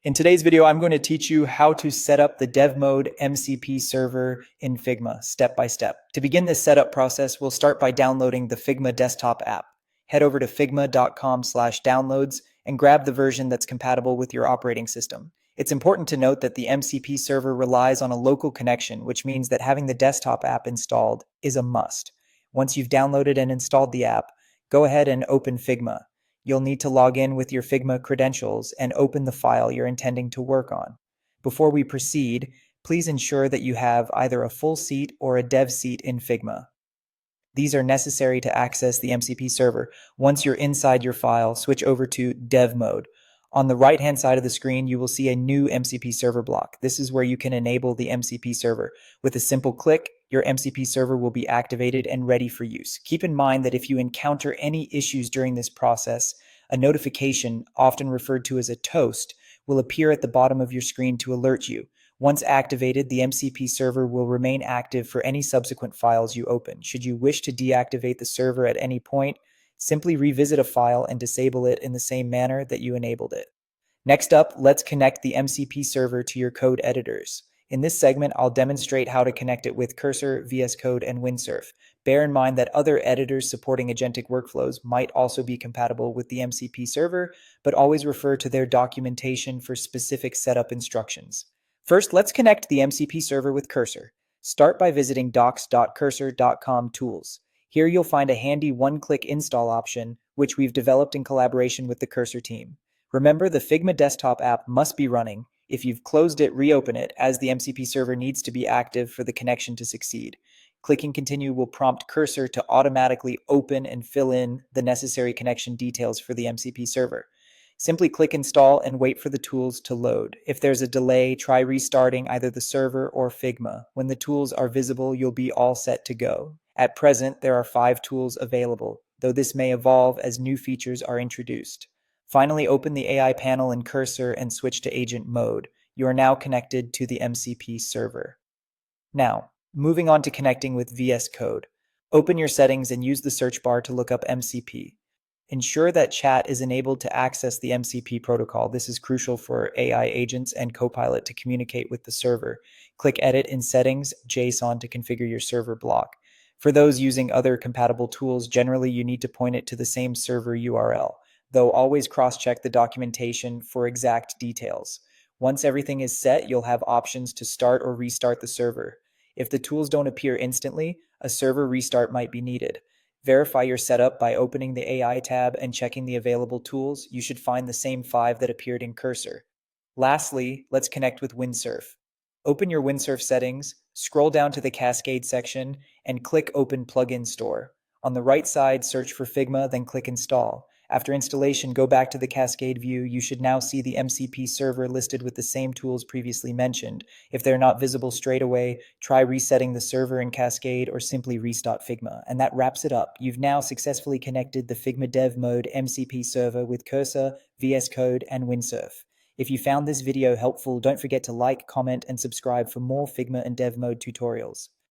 In today's video, I'm going to teach you how to set up the dev mode MCP server in Figma step by step. To begin this setup process, we'll start by downloading the Figma desktop app. Head over to figma.com/downloads and grab the version that's compatible with your operating system. It's important to note that the MCP server relies on a local connection, which means that having the desktop app installed is a must. Once you've downloaded and installed the app, go ahead and open Figma. You'll need to log in with your Figma credentials and open the file you're intending to work on. Before we proceed, please ensure that you have either a full seat or a dev seat in Figma. These are necessary to access the MCP server. Once you're inside your file, switch over to dev mode. On the right-hand side of the screen, you will see a new MCP server block. This is where you can enable the MCP server. With a simple click, your MCP server will be activated and ready for use. Keep in mind that if you encounter any issues during this process, a notification, often referred to as a toast, will appear at the bottom of your screen to alert you. Once activated, the MCP server will remain active for any subsequent files you open. Should you wish to deactivate the server at any point, simply revisit a file and disable it in the same manner that you enabled it. Next up, let's connect the MCP server to your code editors. In this segment, I'll demonstrate how to connect it with Cursor, VS Code, and Windsurf. Bear in mind that other editors supporting agentic workflows might also be compatible with the MCP server, but always refer to their documentation for specific setup instructions. First, let's connect the MCP server with Cursor. Start by visiting docs.cursor.com tools. Here you'll find a handy one-click install option, which we've developed in collaboration with the Cursor team. Remember, the Figma desktop app must be running. If you've closed it, reopen it, as the MCP server needs to be active for the connection to succeed. Clicking continue will prompt Cursor to automatically open and fill in the necessary connection details for the MCP server. Simply click install and wait for the tools to load. If there's a delay, try restarting either the server or Figma. When the tools are visible, you'll be all set to go. At present, there are 5 tools available, though this may evolve as new features are introduced. Finally, open the AI panel in Cursor and switch to agent mode. You are now connected to the MCP server. Now, moving on to connecting with VS Code. Open your settings and use the search bar to look up MCP. Ensure that chat is enabled to access the MCP protocol. This is crucial for AI agents and Copilot to communicate with the server. Click Edit in Settings, JSON to configure your server block. For those using other compatible tools, generally you need to point it to the same server URL, though always cross-check the documentation for exact details. Once everything is set, you'll have options to start or restart the server. If the tools don't appear instantly, a server restart might be needed. Verify your setup by opening the AI tab and checking the available tools. You should find the same 5 that appeared in Cursor. Lastly, let's connect with Windsurf. Open your Windsurf settings, scroll down to the Cascade section, and click Open Plugin Store. On the right side, search for Figma, then click Install. After installation, go back to the Cascade view. You should now see the MCP server listed with the same tools previously mentioned. If they're not visible straight away, try resetting the server in Cascade or simply restart Figma. And that wraps it up. You've now successfully connected the Figma Dev Mode MCP server with Cursor, VS Code, and Windsurf. If you found this video helpful, don't forget to like, comment, and subscribe for more Figma and Dev Mode tutorials.